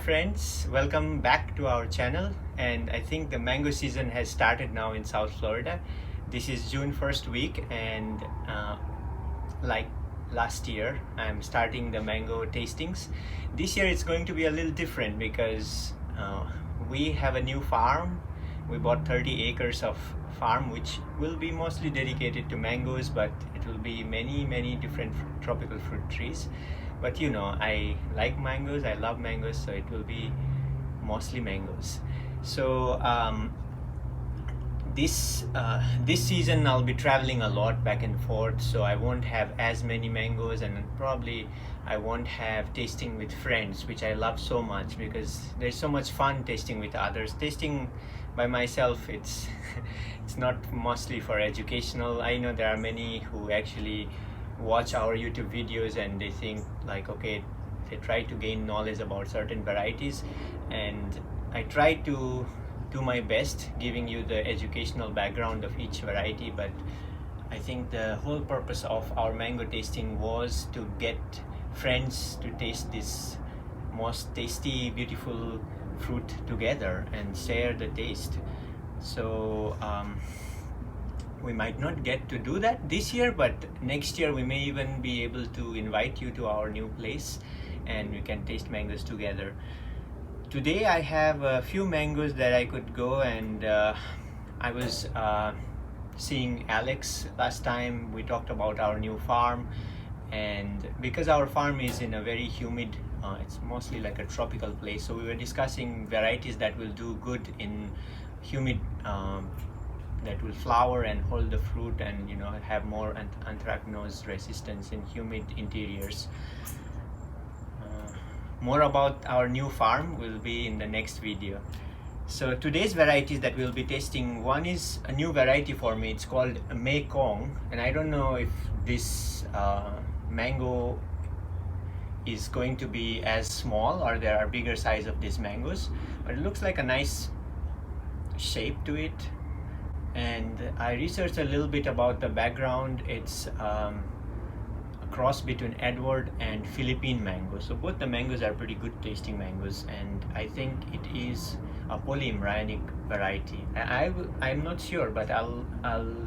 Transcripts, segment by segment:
friends, welcome back to our channel. And I think the mango season has started now in South Florida. This is June 1st week, and like last year I'm starting the mango tastings. This year it's going to be a little different because we have a new farm. We bought 30 acres of farm which will be mostly dedicated to mangoes, but it will be many different tropical fruit trees. But you know, I like mangoes, I love mangoes, so it will be mostly mangoes. So this season I'll be traveling a lot back and forth, so I won't have as many mangoes, and probably I won't have tasting with friends, which I love so much because there's so much fun tasting with others. Tasting by myself, it's it's not mostly for educational. I know there are many who actually watch our YouTube videos and they think like, okay, they try to gain knowledge about certain varieties, and I try to do my best giving you the educational background of each variety. But I think the whole purpose of our mango tasting was to get friends to taste this most tasty, beautiful fruit together and share the taste. So we might not get to do that this year, but next year we may even be able to invite you to our new place and we can taste mangoes together. Today I have a few mangoes that I could go, and I was seeing Alex last time. We talked about our new farm, and because our farm is in a very humid, it's mostly like a tropical place, so we were discussing varieties that will do good in humid, that will flower and hold the fruit and, you know, have more anthracnose resistance in humid interiors. More about our new farm will be in the next video. So today's varieties that we'll be tasting, one is a new variety for me. It's called Mekong, and I don't know if this mango is going to be as small or there are bigger size of these mangoes, but it looks like a nice shape to it. And I researched a little bit about the background. It's a cross between Edward and Philippine mango, so both the mangoes are pretty good tasting mangoes, and I think it is a polyembryonic variety. I'm not sure, but I'll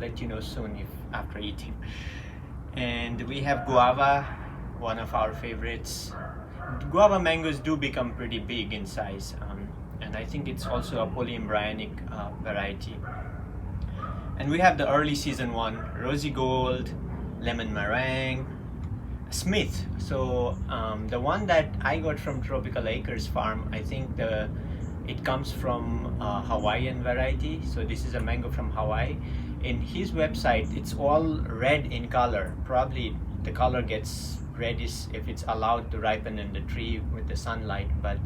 let you know soon if after eating. And we have Guava, one of our favorites. Guava mangoes do become pretty big in size, and I think it's also a polyembryonic variety. And we have the early season one, Rosy Gold, Lemon Meringue, Smith. So the one that I got from Tropical Acres Farm, I think it comes from Hawaiian variety. So this is a mango from Hawaii. In his website, it's all red in color. Probably the color gets reddish if it's allowed to ripen in the tree with the sunlight, but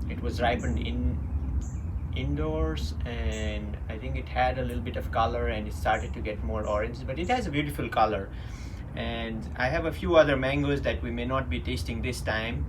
it was ripened indoors, and I think it had a little bit of color and it started to get more orange, but it has a beautiful color. And I have a few other mangoes that we may not be tasting this time,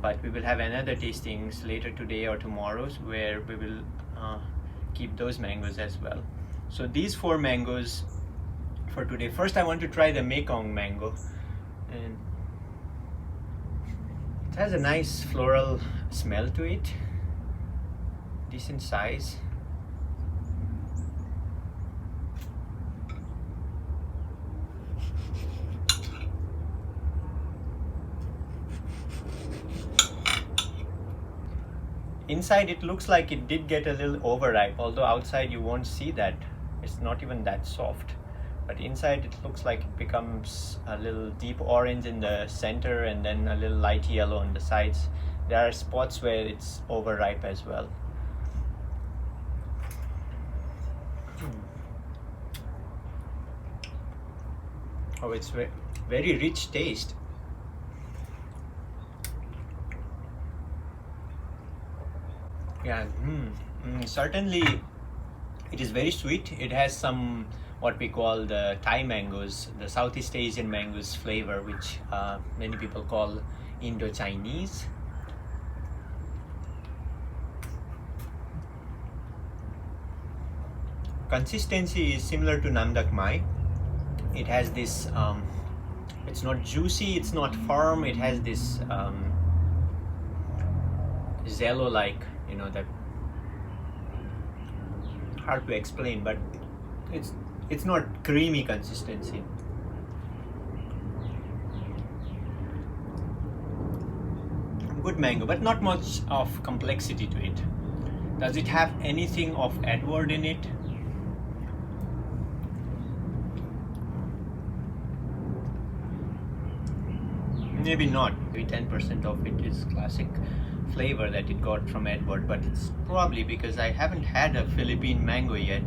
but we will have another tastings later today or tomorrow where we will keep those mangoes as well. So these 4 mangoes for today. First I want to try the Mekong mango, and it has a nice floral smell to it, decent size. Inside it looks like it did get a little overripe, although outside you won't see that. It's not even that soft, but inside it looks like it becomes a little deep orange in the center and then a little light yellow on the sides. There are spots where it's overripe as well. Oh, it's very rich taste. Yeah, certainly it is very sweet. It has some what we call the Thai mangoes, the Southeast Asian mangoes flavor, which many people call Indo-Chinese. Consistency is similar to Namdak Mai. It has this it's not juicy, it's not firm, it has this Zello like, you know, that hard to explain, but it's not creamy consistency. Good mango, but not much of complexity to it. Does it have anything of Edward in it? Maybe not. Maybe 10% of it is classic flavor that it got from Edward, but it's probably because I haven't had a Philippine mango yet.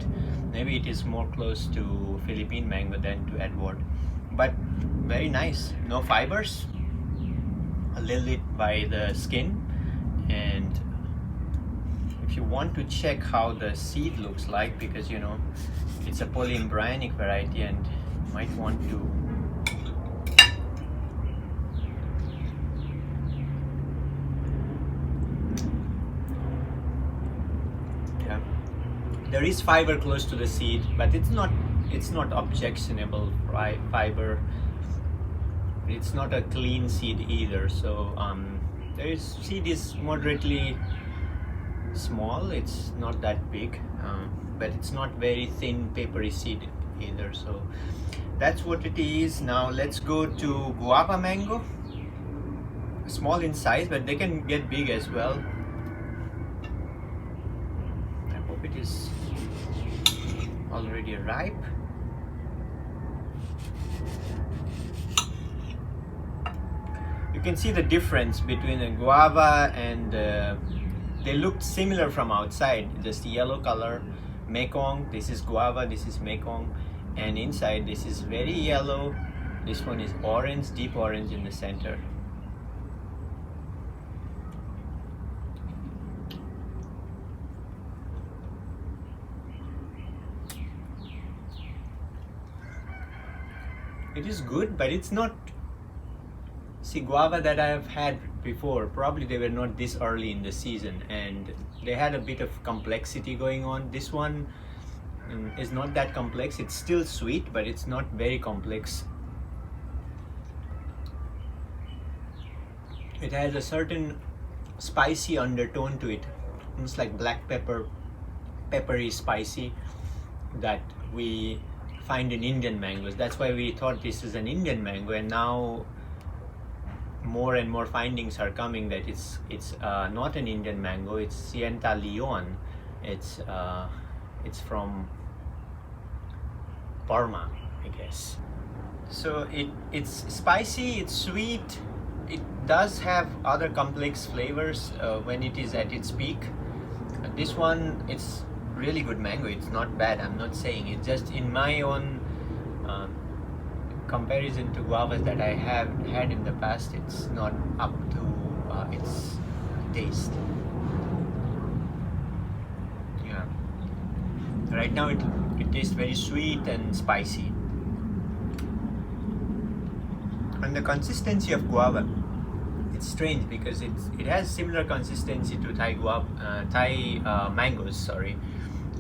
Maybe it is more close to Philippine mango than to Edward. But very nice. No fibers. A little bit by the skin. And if you want to check how the seed looks like, because you know it's a polyembryonic variety and you might want to there is fiber close to the seed, but it's not objectionable fiber. It's not a clean seed either, so seed is moderately small. It's not that big, but it's not very thin papery seed either, so that's what it is. Now let's go to guava mango. Small in size, but they can get big as well. I hope it is already ripe. You can see the difference between a guava and they looked similar from outside, just yellow color. Mekong, this is guava, this is Mekong, and inside this is very yellow. This one is orange, deep orange in the center. It is good, but it's not. See, guava that I have had before, probably they were not this early in the season and they had a bit of complexity going on. This one is not that complex. It's still sweet, but it's not very complex. It has a certain spicy undertone to it. It's like black pepper, peppery, spicy, that we find in Indian mangoes. That's why we thought this is an Indian mango, and now more and more findings are coming that it's not an Indian mango. It's Sienta Leon. It's from Burma, I guess. So it's spicy, it's sweet. It does have other complex flavors when it is at its peak. This one, it's really good mango. It's not bad. I'm not saying it. Just in my own comparison to guavas that I have had in the past, it's not up to its taste. Yeah. Right now it tastes very sweet and spicy. And the consistency of guava, it's strange because it has similar consistency to Thai mangoes. Sorry.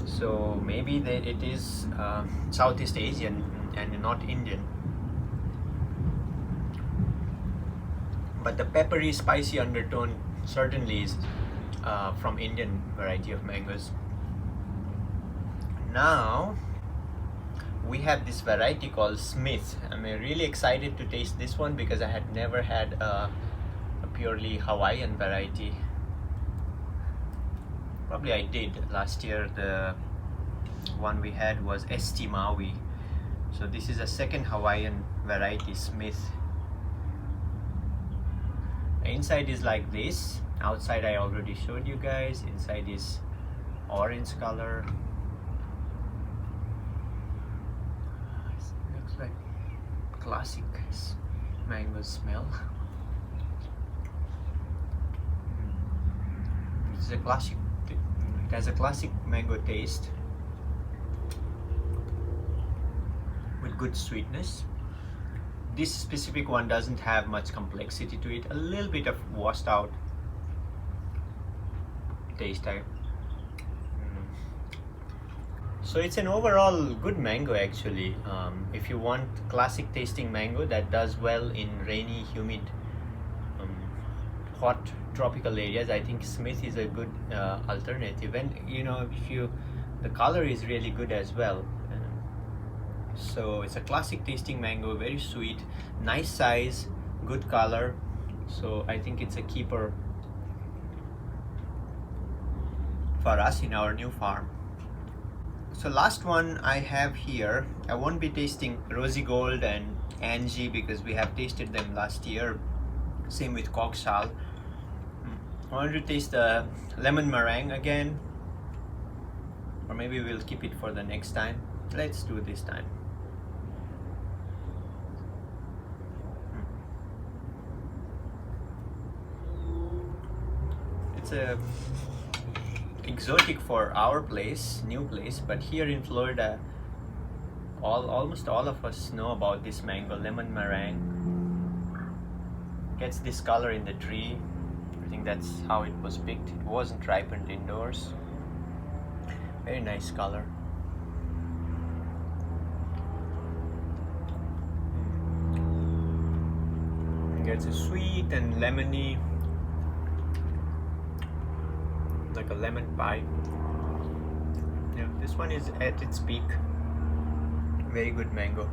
So maybe it is Southeast Asian and not Indian. But the peppery, spicy undertone certainly is from Indian variety of mangoes. Now we have this variety called Smith. I'm really excited to taste this one because I had never had a purely Hawaiian variety. Probably I did last year. The one we had was St. Maui. So this is a second Hawaiian variety, Smith. The inside is like this. Outside I already showed you guys. Inside is orange color. It looks like classic mango smell. It's a classic. It has a classic mango taste with good sweetness. This specific one doesn't have much complexity to it. A little bit of washed out taste type. So it's an overall good mango actually. If you want classic tasting mango that does well in rainy, humid, hot tropical areas, I think Smith is a good alternative. And you know, the color is really good as well. So it's a classic tasting mango, very sweet, nice size, good color. So I think it's a keeper for us in our new farm. So last one I have here, I won't be tasting Rosy Gold and Angie because we have tasted them last year. Same with Coxal. I want to taste the lemon meringue again, or maybe we'll keep it for the next time. Let's do this time. It's a exotic for our place, new place, but here in Florida, almost all of us know about this mango, lemon meringue. Gets this color in the tree. I think that's how it was picked. It wasn't ripened indoors. Very nice color. It gets a sweet and lemony, like a lemon pie. Yeah, this one is at its peak. Very good mango.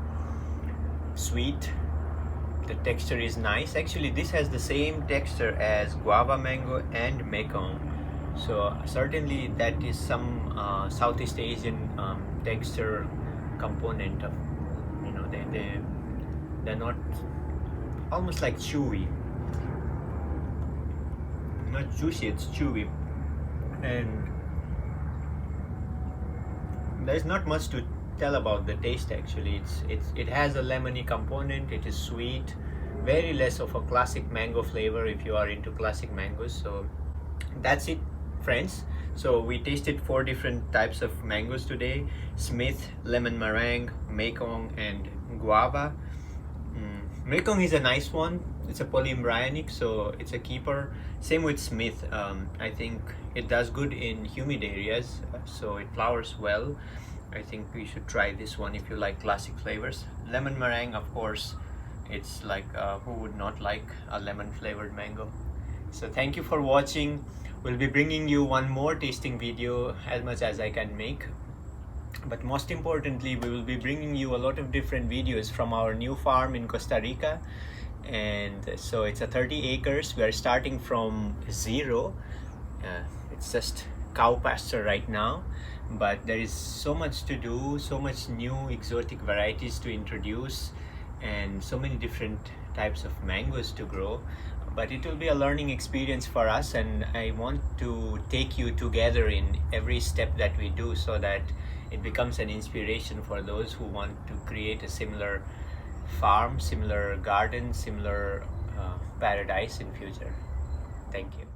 Sweet. The texture is nice. Actually, this has the same texture as guava mango and Mekong. So certainly that is some Southeast Asian texture component of, you know, they're not, almost like chewy. Not juicy, it's chewy. And there's not much to tell about the taste. Actually, it has a lemony component. It is sweet, very less of a classic mango flavor if you are into classic mangoes. So that's it, friends. So we tasted 4 different types of mangoes today: Smith, lemon meringue, Mekong, and Guava. Mekong is a nice one. It's a polyembryonic, so it's a keeper. Same with Smith. I think it does good in humid areas, so it flowers well. I think we should try this one if you like classic flavors. Lemon meringue, of course, it's like who would not like a lemon flavored mango? So thank you for watching. We'll be bringing you one more tasting video, as much as I can make. But most importantly, we will be bringing you a lot of different videos from our new farm in Costa Rica. And so it's a 30 acres. We are starting from zero. It's just cow pasture right now, but there is so much to do, so much new exotic varieties to introduce, and so many different types of mangoes to grow. But it will be a learning experience for us, and I want to take you together in every step that we do, so that it becomes an inspiration for those who want to create a similar farm, similar garden, similar paradise in future. Thank you.